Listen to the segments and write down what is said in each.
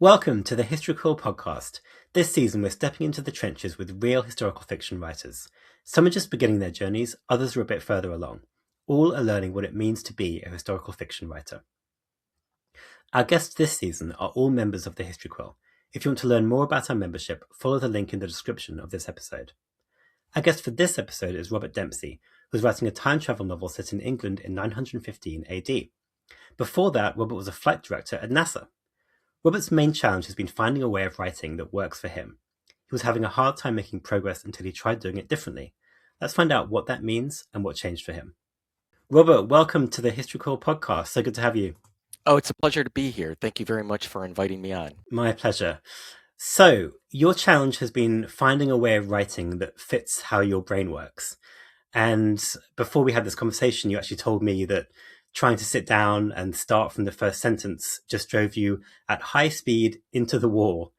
Welcome to the History Quill podcast. This season, we're stepping into the trenches with real historical fiction writers. Some are just beginning their journeys, others are a bit further along. All are learning what it means to be a historical fiction writer. Our guests this season are all members of the History Quill. If you want to learn more about our membership, follow the link in the description of this episode. Our guest for this episode is Robert Dempsey, who's writing a time travel novel set in England in 915 AD. Before that, Robert was a flight director at NASA. Robert's main challenge has been finding a way of writing that works for him. He was having a hard time making progress until he tried doing it differently. Let's find out what that means and what changed for him. Robert, welcome to the History Quill podcast. So good to have you. Oh, it's a pleasure to be here. Thank you very much for inviting me on. My pleasure. So, your challenge has been finding a way of writing that fits how your brain works. And before we had this conversation, you actually told me that trying to sit down and start from the first sentence just drove you at high speed into the wall.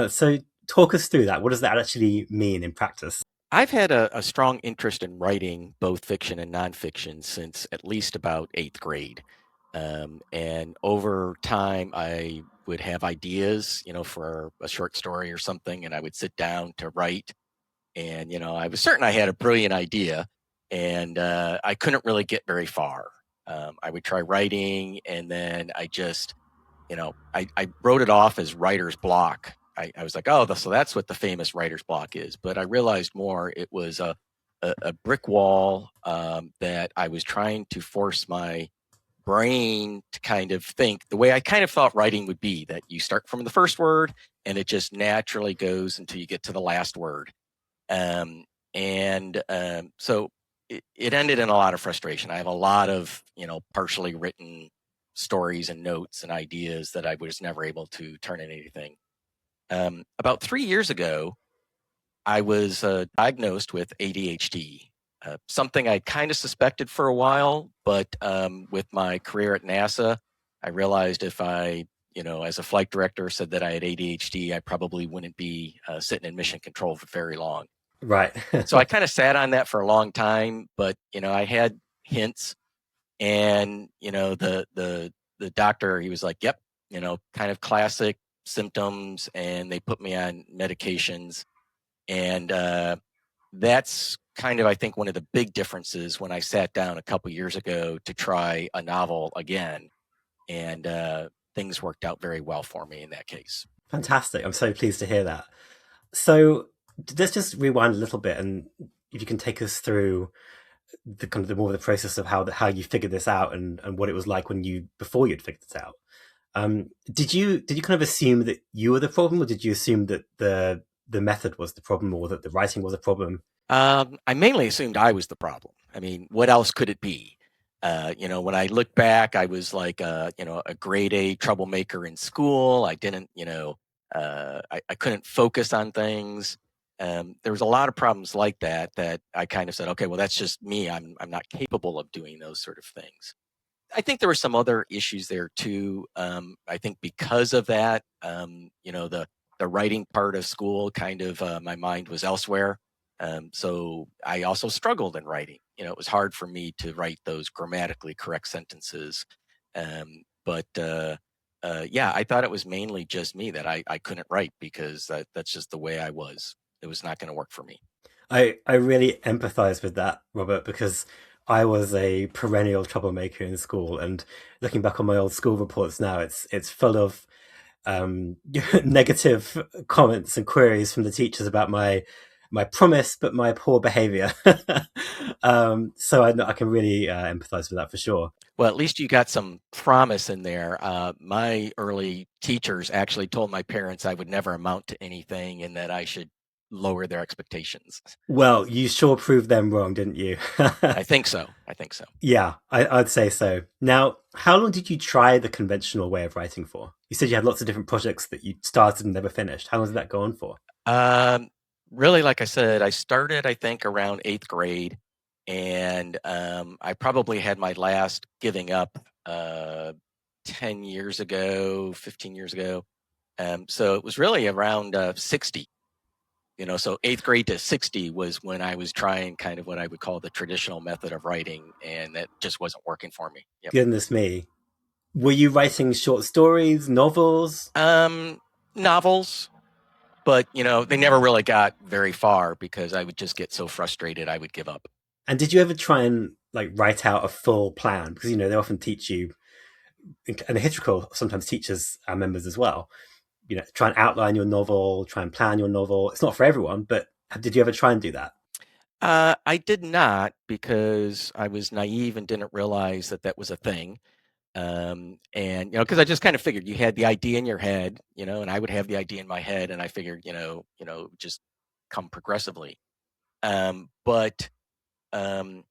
So talk us through that. What does that actually mean in practice? I've had a strong interest in writing both fiction and nonfiction since at least about 8th grade. And over time, I would have ideas, for a short story or something, and I would sit down to write. And, I was certain I had a brilliant idea, and I couldn't really get very far. I would try writing, and then I just, I wrote it off as writer's block. I was like, oh, so that's what the famous writer's block is. But I realized more, it was a brick wall that I was trying to force my brain to kind of think the way I kind of thought writing would be, that you start from the first word and it just naturally goes until you get to the last word. So it ended in a lot of frustration. I have a lot of, partially written stories and notes and ideas that I was never able to turn into anything. About 3 years ago, I was diagnosed with ADHD, something I kind of suspected for a while, but with my career at NASA, I realized if I, as a flight director said that I had ADHD, I probably wouldn't be sitting in mission control for very long. Right. So I kind of sat on that for a long time, but, I had hints, and, the doctor, he was like, yep, kind of classic symptoms, and they put me on medications. And that's kind of, I think, one of the big differences when I sat down a couple years ago to try a novel again. And things worked out very well for me in that case. Fantastic. I'm so pleased to hear that. So let's just rewind a little bit, and if you can take us through the kind of the more of the process of how you figured this out and what it was like before you'd figured it out. Did you kind of assume that you were the problem, or did you assume that the method was the problem, or that the writing was a problem? I mainly assumed I was the problem. I mean, what else could it be? When I look back, I was like a grade A troublemaker in school. I didn't, I couldn't focus on things. There was a lot of problems like that I kind of said, okay, well, that's just me. I'm not capable of doing those sort of things. I think there were some other issues there too. I think because of that, the writing part of school, kind of my mind was elsewhere. So I also struggled in writing. It was hard for me to write those grammatically correct sentences. Yeah, I thought it was mainly just me, that I couldn't write because that's just the way I was. It was not going to work for me. I really empathize with that, Robert, because I was a perennial troublemaker in school, and looking back on my old school reports now, it's full of negative comments and queries from the teachers about my promise but my poor behavior. So I can really empathize with that for sure. Well, at least you got some promise in there. My early teachers actually told my parents I would never amount to anything and that I should lower their expectations. Well, you sure proved them wrong, didn't you? I think so. Yeah, I'd say so. Now, how long did you try the conventional way of writing for? You said you had lots of different projects that you started and never finished. How long did that go on for? Really, like I said, I started, I think, around 8th grade, and I probably had my last giving up 10 years ago, 15 years ago. So it was really around 60. So 8th grade to 60 was when I was trying kind of what I would call the traditional method of writing, and that just wasn't working for me. Yep. Goodness me. Were you writing short stories, novels? Um, Novels, but they never really got very far because I would just get so frustrated I would give up. And did you ever try and like write out a full plan? Because they often teach you, and the History Quill sometimes teaches our members as well. Try and outline your novel, try and plan your novel. It's not for everyone, but did you ever try and do that? I did not because I was naive and didn't realize that that was a thing. And because I just kind of figured you had the idea in your head, and I would have the idea in my head, and I figured, just come progressively. But um,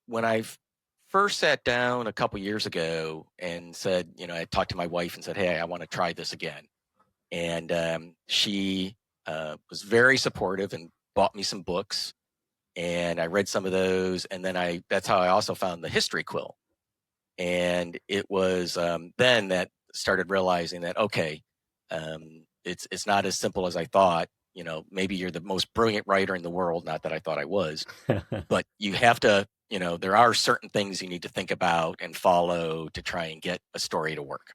when first sat down a couple years ago and said, I talked to my wife and said, hey, I want to try this again. And she was very supportive and bought me some books. And I read some of those. And then that's how I also found the History Quill. And it was then that started realizing that, okay, it's not as simple as I thought. Maybe you're the most brilliant writer in the world. Not that I thought I was, but you have to, there are certain things you need to think about and follow to try and get a story to work.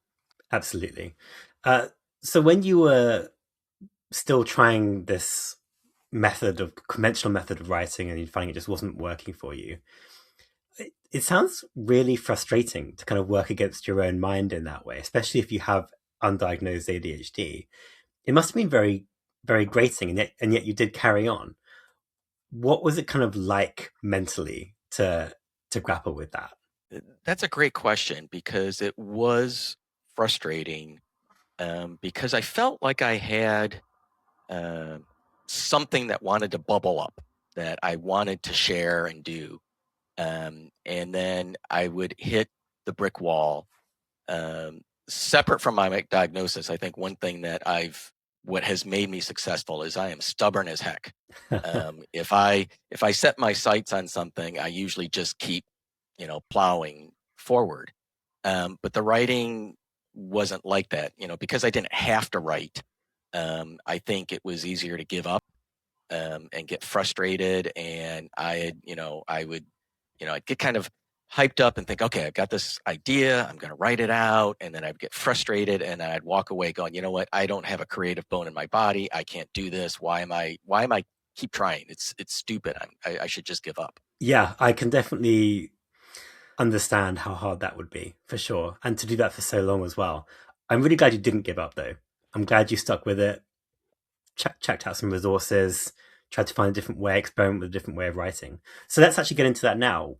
Absolutely. Uh, so when you were still trying this conventional method of writing and you finding it just wasn't working for you, it sounds really frustrating to kind of work against your own mind in that way, especially if you have undiagnosed ADHD. It must have been very, very grating, and yet you did carry on. What was it kind of like mentally to grapple with that? That's a great question because it was frustrating because I felt like I had uh, something that wanted to bubble up that I wanted to share and do. And then I would hit the brick wall. Separate from my diagnosis, I think one thing what has made me successful is I am stubborn as heck. If I set my sights on something, I usually just keep, plowing forward. But the writing wasn't like that, because I didn't have to write. I think it was easier to give up and get frustrated. And I would, I'd get kind of hyped up and think, okay, I've got this idea, I'm going to write it out. And then I'd get frustrated and I'd walk away going, you know what? I don't have a creative bone in my body. I can't do this. Why am I keep trying? It's stupid. I should just give up. Yeah, I can definitely understand how hard that would be for sure, and to do that for so long as well. I'm really glad you didn't give up though. I'm glad you stuck with it, checked out some resources, tried to find a different way, experiment with a different way of writing. So let's actually get into that now.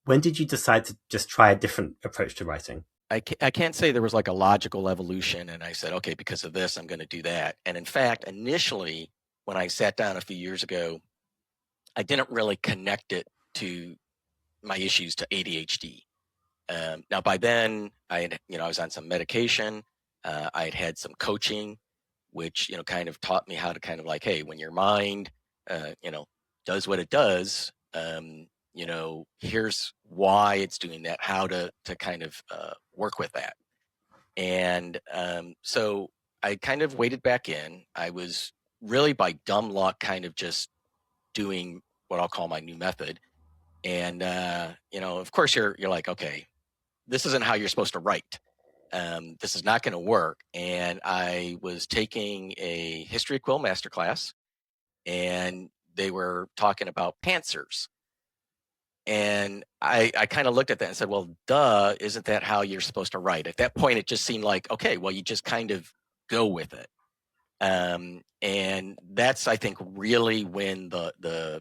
When did you decide to just try a different approach to writing? I can't say there was like a logical evolution and I said, okay, because of this, I'm going to do that. And in fact, initially, when I sat down a few years ago, I didn't really connect it to my issues to ADHD. Now, by then, I was on some medication. I had had some coaching, which, kind of taught me how to kind of like, hey, when your mind, uh, you know, does what it does, here's why it's doing that, how to kind of work with that. And so I kind of waded back in. I was really by dumb luck, kind of just doing what I'll call my new method. And of course, you're like, okay, this isn't how you're supposed to write. This is not going to work. And I was taking a History Quill masterclass, and they were talking about pantsers. And I kind of looked at that and said, well, duh, isn't that how you're supposed to write? At that point, it just seemed like, okay, well, you just kind of go with it. And that's, I think, really when the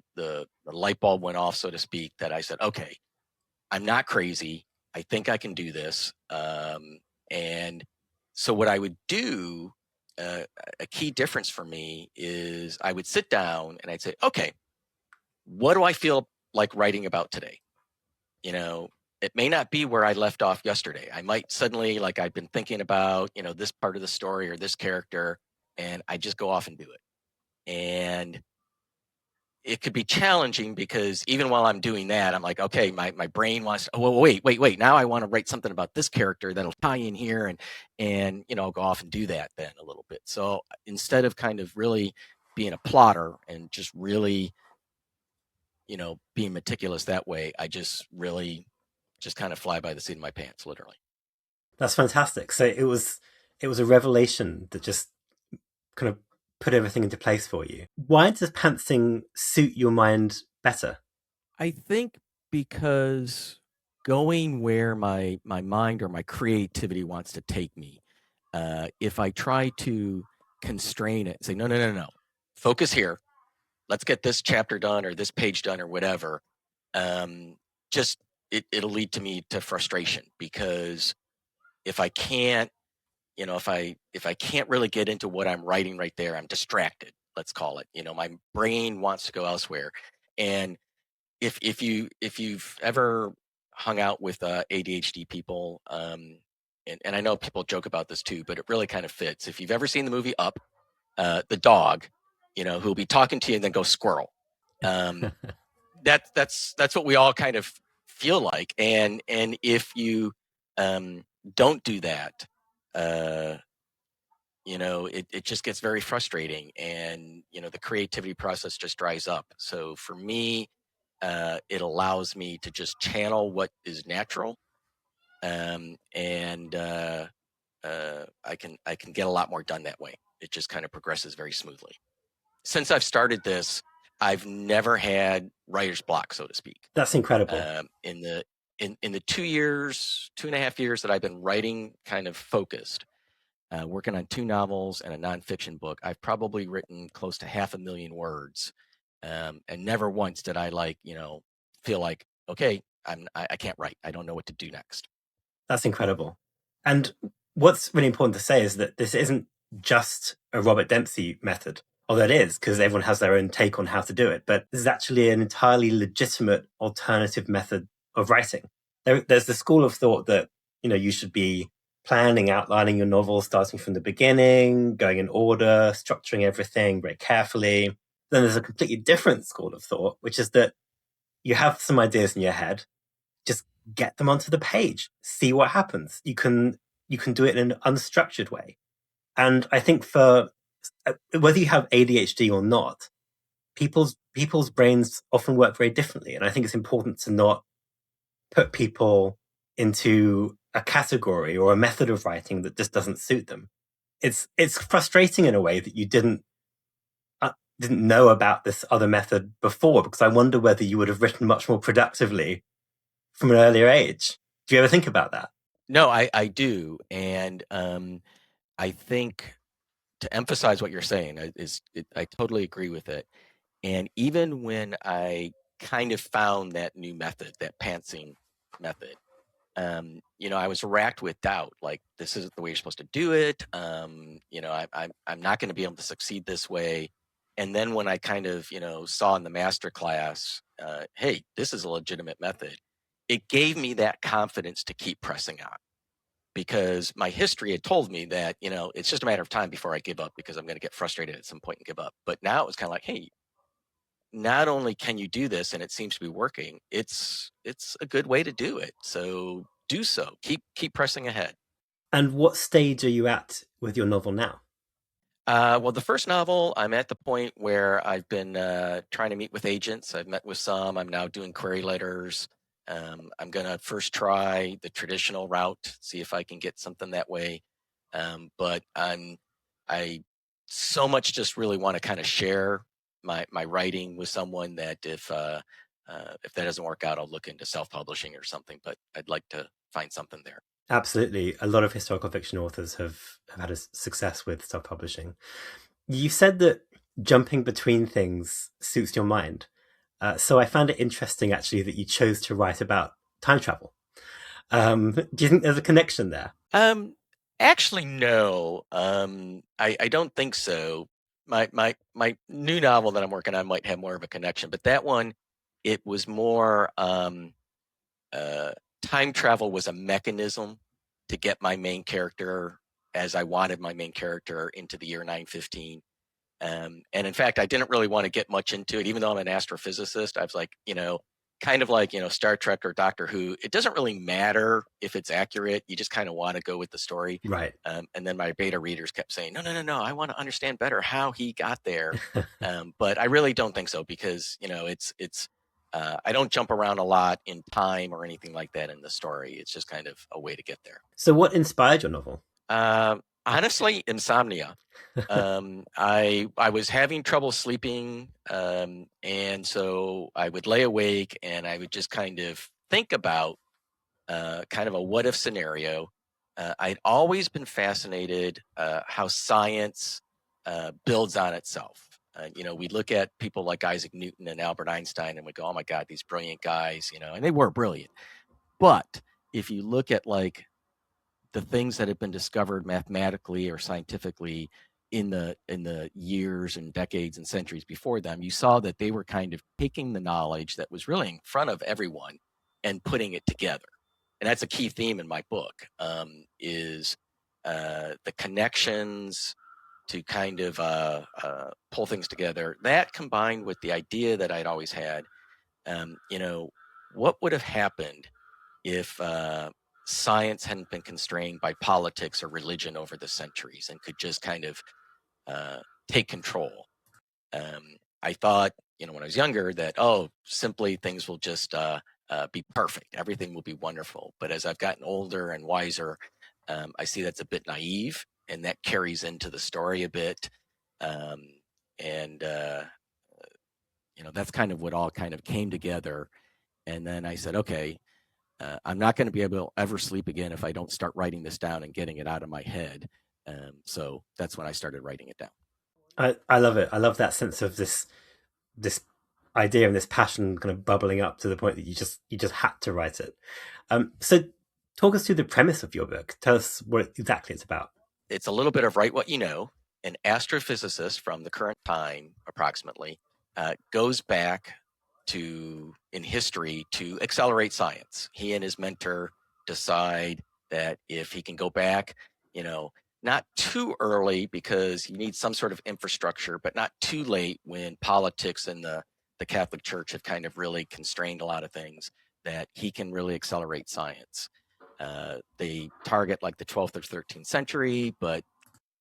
light bulb went off, so to speak, that I said, okay, I'm not crazy. I think I can do this. And so what I would do, uh, a key difference for me is I would sit down and I'd say, okay, what do I feel like writing about today? You know, it may not be where I left off yesterday. I might suddenly, like, I've been thinking about, this part of the story or this character, and I just go off and do it. And it could be challenging because even while I'm doing that, I'm like, okay, my brain wants, oh, well, wait. Now I want to write something about this character that'll tie in here and I'll go off and do that then a little bit. So instead of kind of really being a plotter and just really, being meticulous that way, I just really just kind of fly by the seat of my pants, literally. That's fantastic. So it was a revelation that just kind of put everything into place for you. Why does pantsing suit your mind better? I think because going where my mind or my creativity wants to take me, if I try to constrain it and say, no, no, no, no, focus here, let's get this chapter done or this page done or whatever, um, just it'll lead to me to frustration, because if I can't, if I can't really get into what I'm writing right there, I'm distracted, let's call it. My brain wants to go elsewhere. And if you've ever hung out with ADHD people, and I know people joke about this too, but it really kind of fits. If you've ever seen the movie Up, the dog, who'll be talking to you and then go squirrel. Um, that's what we all kind of feel like, and if you don't do that, uh, it just gets very frustrating, and the creativity process just dries up. So for me, it allows me to just channel what is natural, and I can get a lot more done that way. It just kind of progresses very smoothly. Since I've started this, I've never had writer's block, so to speak. That's incredible. In the 2 years, 2.5 years that I've been writing kind of focused, working on 2 novels and a nonfiction book, I've probably written close to 500,000 words, and never once did I feel like, okay, I can't write. I don't know what to do next. That's incredible. And what's really important to say is that this isn't just a Robert Dempsey method, although it is, because everyone has their own take on how to do it. But this is actually an entirely legitimate alternative method of writing. There's the school of thought that, you should be planning, outlining your novel, starting from the beginning, going in order, structuring everything very carefully. Then there's a completely different school of thought, which is that you have some ideas in your head, just get them onto the page, see what happens. You can do it in an unstructured way. And I think for whether you have ADHD or not, people's brains often work very differently. And I think it's important to not put people into a category or a method of writing that just doesn't suit them. It's frustrating in a way that you didn't know about this other method before, because I wonder whether you would have written much more productively from an earlier age. Do you ever think about that? No, I do, and I think, to emphasize what you're saying, I totally agree with it. And even when I kind of found that new method, that pantsing method, I was racked with doubt. Like, this isn't the way you're supposed to do it. I'm not going to be able to succeed this way. And then when I kind of, saw in the master class, hey, this is a legitimate method, it gave me that confidence to keep pressing on, because my history had told me that, it's just a matter of time before I give up, because I'm going to get frustrated at some point and give up. But now it was kind of like, hey, not only can you do this and it seems to be working, it's a good way to do it. So do so. Keep pressing ahead. And what stage are you at with your novel now? Well, the first novel, I'm at the point where I've been trying to meet with agents. I've met with some. I'm now doing query letters. I'm going to first try the traditional route, see if I can get something that way. But I so much just really want to kind of share my writing with someone, that if that doesn't work out, I'll look into self-publishing or something. But I'd like to find something there. Absolutely. A lot of historical fiction authors have had a success with self-publishing. You said that jumping between things suits your mind. So I found it interesting, actually, that you chose to write about time travel. Do you think there's a connection there? Um, Actually, no. I don't think so. My new novel that I'm working on might have more of a connection, but that one, it was more, uh, time travel was a mechanism to get my main character, as I wanted my main character, into the year 915. And in fact, I didn't really want to get much into it, even though I'm an astrophysicist. I was like, kind of like, Star Trek or Doctor Who. It doesn't really matter if it's accurate. You just kind of want to go with the story. Right. And then my beta readers kept saying, no, no, no, no, I want to understand better how he got there. But I really don't think so, because, I don't jump around a lot in time or anything like that in the story. It's just kind of a way to get there. So, what inspired your novel? Honestly, insomnia. I was having trouble sleeping, and so I would lay awake and I would just kind of think about kind of a what if scenario. I'd always been fascinated how science builds on itself. We look at people like Isaac Newton and Albert Einstein, and we go, "Oh my God, these brilliant guys!" And they were brilliant. But if you look at like the things that have been discovered mathematically or scientifically in the years and decades and centuries before them, you saw that they were kind of taking the knowledge that was really in front of everyone and putting it together. And that's a key theme in my book, is the connections to kind of pull things together. That combined with the idea that I'd always had, what would have happened if science hadn't been constrained by politics or religion over the centuries and could just kind of uh, take control. I thought, when I was younger, that simply things will just be perfect. Everything will be wonderful. But as I've gotten older and wiser, I see that's a bit naive, and that carries into the story a bit. Um, and that's kind of what all kind of came together. And then I said, okay, I'm not going to be able to ever sleep again if I don't start writing this down and getting it out of my head. So that's when I started writing it down. I love it. I love that sense of this idea and this passion kind of bubbling up to the point that you just had to write it. So talk us through the premise of your book. Tell us what exactly it's about. It's a little bit of write what you know. An astrophysicist from the current time, approximately, goes back in history to accelerate science. He and his mentor decide that if he can go back, not too early because you need some sort of infrastructure, but not too late when politics and the Catholic Church have kind of really constrained a lot of things, that he can really accelerate science. They target like the 12th or 13th century, but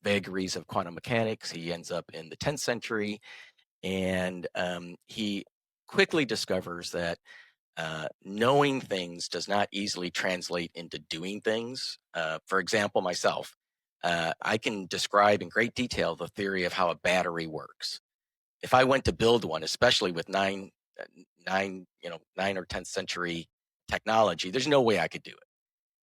vagaries of quantum mechanics, he ends up in the 10th century. And he quickly discovers that knowing things does not easily translate into doing things. For example, myself, I can describe in great detail the theory of how a battery works. If I went to build one, especially with nine or 10th century technology, there's no way I could do it.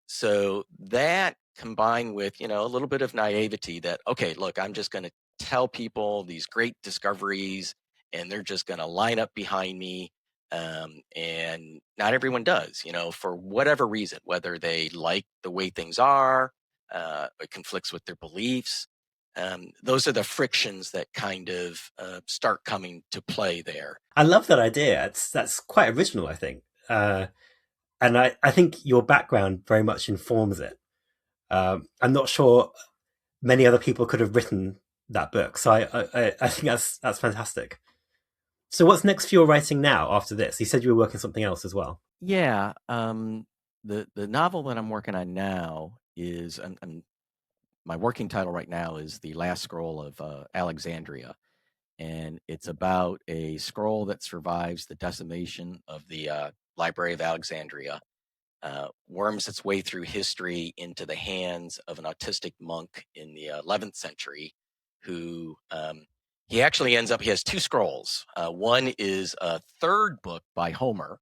So that combined with, a little bit of naivety that, okay, look, I'm just going to tell people these great discoveries and they're just going to line up behind me. And not everyone does, for whatever reason, whether they like the way things are, it conflicts with their beliefs. Those are the frictions that kind of start coming to play there. I love that idea. That's quite original, I think. And I think your background very much informs it. I'm not sure many other people could have written that book, so I think that's fantastic. So what's next for your writing now after this? You said you were working on something else as well. Yeah. The novel that I'm working on now is my working title right now is The Last Scroll of Alexandria. And it's about a scroll that survives the decimation of the Library of Alexandria, worms its way through history into the hands of an autistic monk in the 11th century who he actually he has two scrolls. One is a third book by Homer,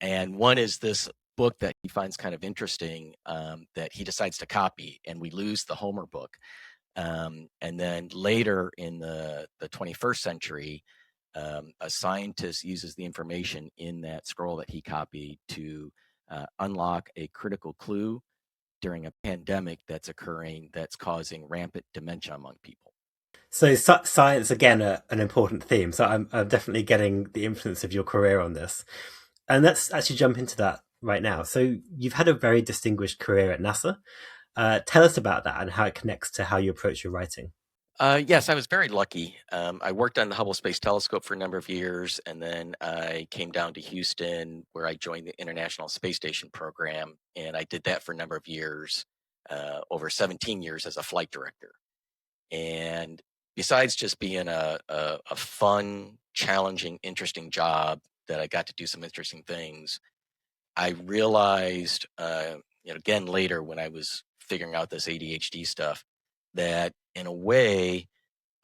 and one is this book that he finds kind of interesting, that he decides to copy, and we lose the Homer book. And then later in the 21st century, a scientist uses the information in that scroll that he copied to unlock a critical clue during a pandemic that's occurring that's causing rampant dementia among people. So science again, an important theme. So I'm definitely getting the influence of your career on this, and let's actually jump into that right now. So you've had a very distinguished career at NASA. Tell us about that and how it connects to how you approach your writing. Yes, I was very lucky. I worked on the Hubble Space Telescope for a number of years, and then I came down to Houston where I joined the International Space Station program, and I did that for a number of years, over 17 years as a flight director. And besides just being a fun, challenging, interesting job, that I got to do some interesting things, I realized, again later when I was figuring out this ADHD stuff, that in a way,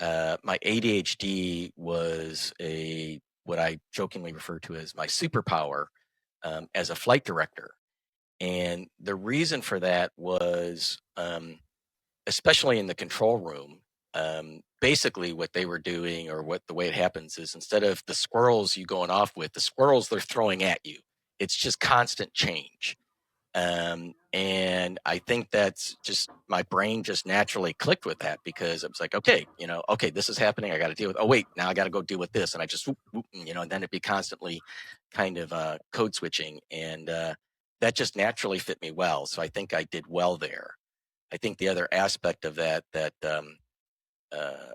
my ADHD was a what I jokingly refer to as my superpower as a flight director. And the reason for that was, especially in the control room, basically what they were doing, or what the way it happens is, instead of the squirrels you going off with, the squirrels they're throwing at you. It's just constant change. And I think that's just my brain just naturally clicked with that, because it was like, okay, okay, this is happening. I got to deal with. Oh wait, now I got to go deal with this, and I just whoop, whoop, and then it'd be constantly kind of code switching, and that just naturally fit me well. So I think I did well there. I think the other aspect of that uh,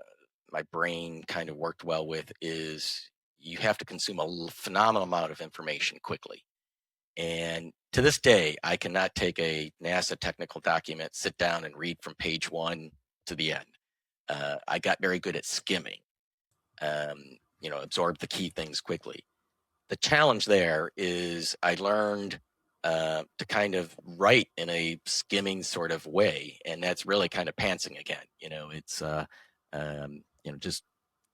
my brain kind of worked well with is you have to consume a phenomenal amount of information quickly. And to this day, I cannot take a NASA technical document, sit down and read from page one to the end. I got very good at skimming, absorb the key things quickly. The challenge there is I learned to kind of write in a skimming sort of way, and that's really kind of pantsing again. It's just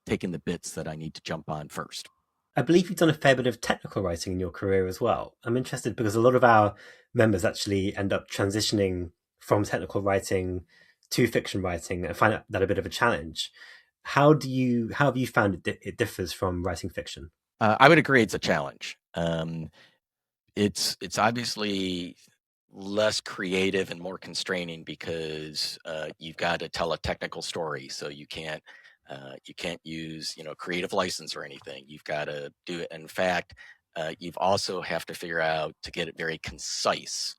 taking the bits that I need to jump on first. I believe you've done a fair bit of technical writing in your career as well. I'm interested because a lot of our members actually end up transitioning from technical writing to fiction writing and find that a bit of a challenge. How have you found it differs from writing fiction? I would agree it's a challenge. It's obviously less creative and more constraining, because you've got to tell a technical story, so you can't use creative license or anything. You've got to do it. In fact, you've also have to figure out to get it very concise.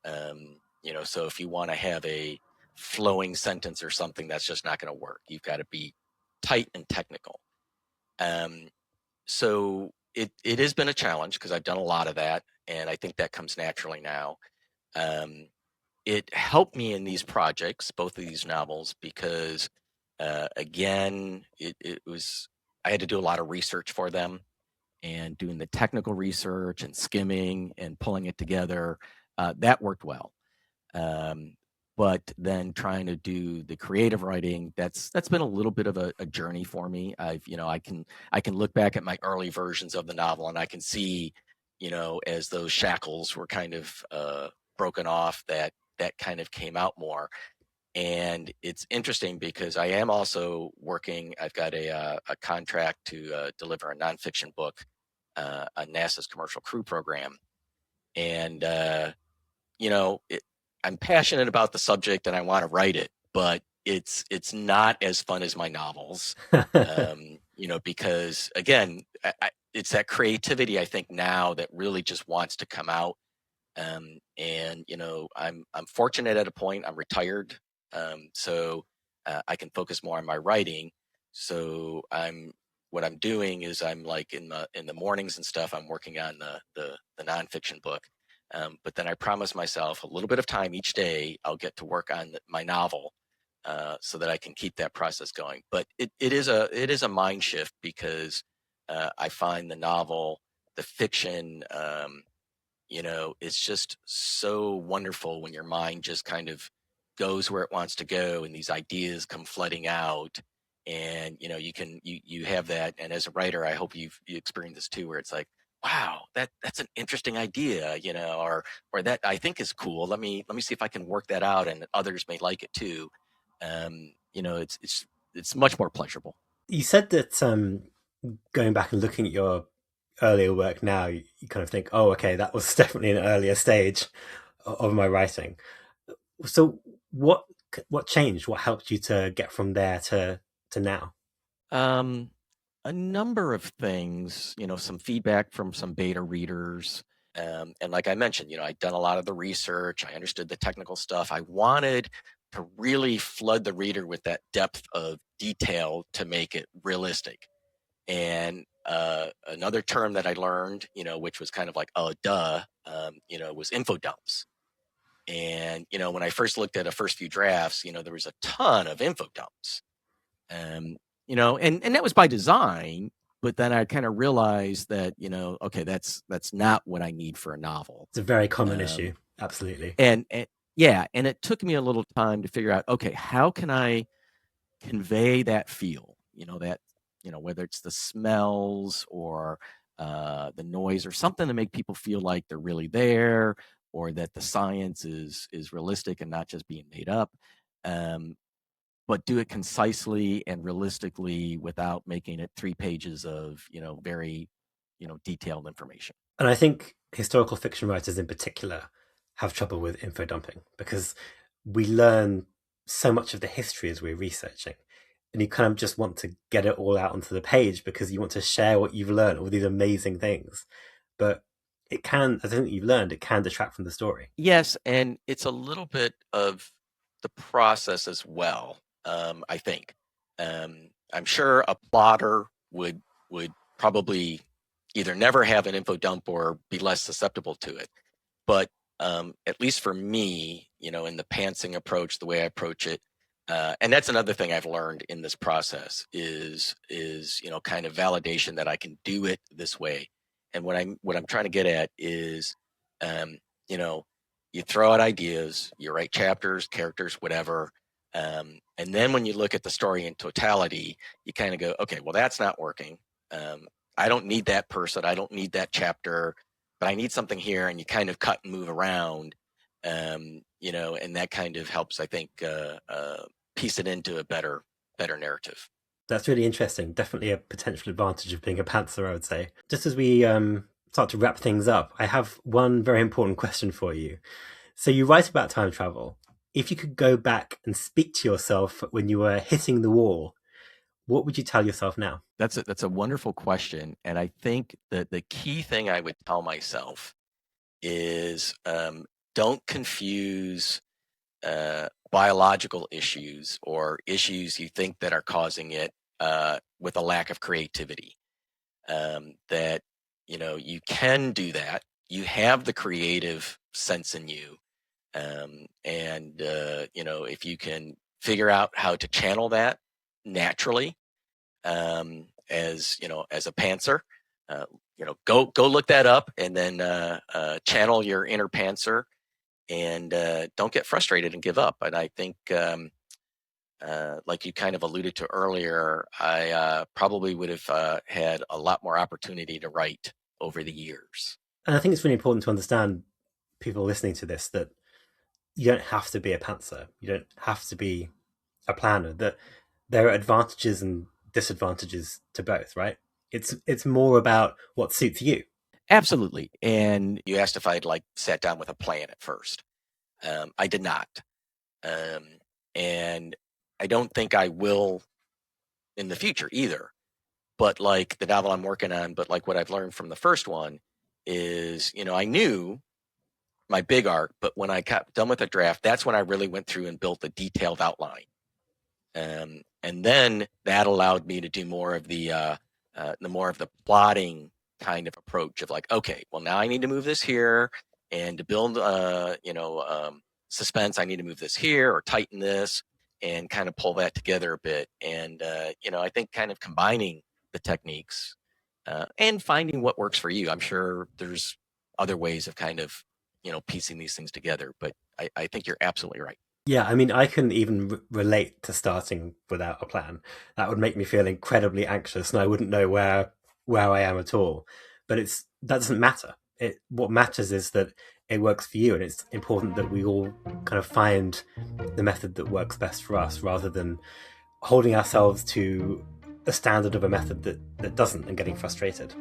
So if you want to have a flowing sentence or something, that's just not going to work. You've got to be tight and technical. Um, so it has been a challenge, because I've done a lot of that, and I think that comes naturally now. Um, it helped me in these projects, both of these novels, because again, it was I had to do a lot of research for them, and doing the technical research and skimming and pulling it together. That worked well. Um, but then trying to do the creative writing, that's been a little bit of a journey for me. I can look back at my early versions of the novel, and I can see, as those shackles were kind of broken off, that kind of came out more. And it's interesting because I am also working. I've got a contract to deliver a nonfiction book on NASA's Commercial Crew Program, and I'm passionate about the subject and I want to write it, but it's not as fun as my novels. Because again, it's that creativity I think now that really just wants to come out. And I'm fortunate at a point. I'm retired, so I can focus more on my writing. So what I'm doing is I'm like in the mornings and stuff. I'm working on the nonfiction book, but then I promise myself a little bit of time each day. I'll get to work on my novel, so that I can keep that process going. But it is a mind shift, because I find the novel, the fiction. It's just so wonderful when your mind just kind of goes where it wants to go, and these ideas come flooding out, and you have that. And as a writer, I hope you experience this too, where it's like, wow, that's an interesting idea, or that I think is cool. Let me see if I can work that out, and others may like it too. It's much more pleasurable. You said that going back and looking at your earlier work now, you kind of think, oh, okay, that was definitely an earlier stage of my writing. So what changed? What helped you to get from there to now? Um, a number of things, some feedback from some beta readers. And like I mentioned, I'd done a lot of the research. I understood the technical stuff. I wanted to really flood the reader with that depth of detail to make it realistic. And another term that I learned, which was kind of like, oh, duh, was info dumps. And, when I first looked at a first few drafts, there was a ton of info dumps. Um, and that was by design. but then I kind of realized that, okay, that's not what I need for a novel. It's a very common issue. Absolutely. And yeah, and it took me a little time to figure out, okay, how can I convey that feel? Whether it's the smells or the noise or something to make people feel like they're really there, or that the science is realistic and not just being made up. But do it concisely and realistically without making it 3 pages of, very, detailed information. And I think historical fiction writers in particular have trouble with info dumping because we learn so much of the history as we're researching. And you kind of just want to get it all out onto the page because you want to share what you've learned, all these amazing things. But it can, as I think you've learned, it can detract from the story. Yes, and it's a little bit of the process as well. I think. I'm sure a plotter would probably either never have an info dump or be less susceptible to it. But at least for me, in the pantsing approach, the way I approach it, and that's another thing I've learned in this process is kind of validation that I can do it this way. And what I'm trying to get at is, you know, you throw out ideas, you write chapters, characters, whatever. And then when you look at the story in totality, you kind of go, okay, well, that's not working. I don't need that person. I don't need that chapter, but I need something here. And you kind of cut and move around, and that kind of helps, I think, piece it into a better narrative. That's really interesting. Definitely a potential advantage of being a pantser, I would say. Just as we start to wrap things up, I have one very important question for you. So you write about time travel. If you could go back and speak to yourself when you were hitting the wall, what would you tell yourself now? That's a wonderful question. And I think that the key thing I would tell myself is, don't confuse biological issues or issues you think that are causing it with a lack of creativity. That you can do that. You have the creative sense in you, and if you can figure out how to channel that naturally, as a pantser, go look that up and then channel your inner pantser, and don't get frustrated and give up. And I think, like you kind of alluded to earlier, I probably would have had a lot more opportunity to write over the years. And I think it's really important to understand, people listening to this, that you don't have to be a pantser. You don't have to be a planner. That there are advantages and disadvantages to both, right? It's more about what suits you. Absolutely. And you asked if I'd sat down with a plan at first. I did not. And I don't think I will in the future either. But like the novel I'm working on, but like what I've learned from the first one is, I knew my big arc, but when I got done with the draft, that's when I really went through and built a detailed outline. And then that allowed me to do more of the plotting kind of approach of okay, well, now I need to move this here, and to build suspense, I need to move this here or tighten this and kind of pull that together a bit. And I think kind of combining the techniques and finding what works for you. I'm sure there's other ways of kind of piecing these things together, but I think you're absolutely right. Yeah, I mean, I can even relate to starting without a plan. That would make me feel incredibly anxious, and I wouldn't know where I am at all. But that doesn't matter. What matters is that it works for you, and it's important that we all kind of find the method that works best for us, rather than holding ourselves to a standard of a method that doesn't and getting frustrated.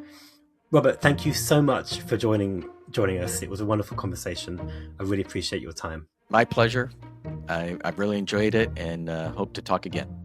Robert, thank you so much for joining us. It was a wonderful conversation. I really appreciate your time. My pleasure. I've really enjoyed it, and hope to talk again.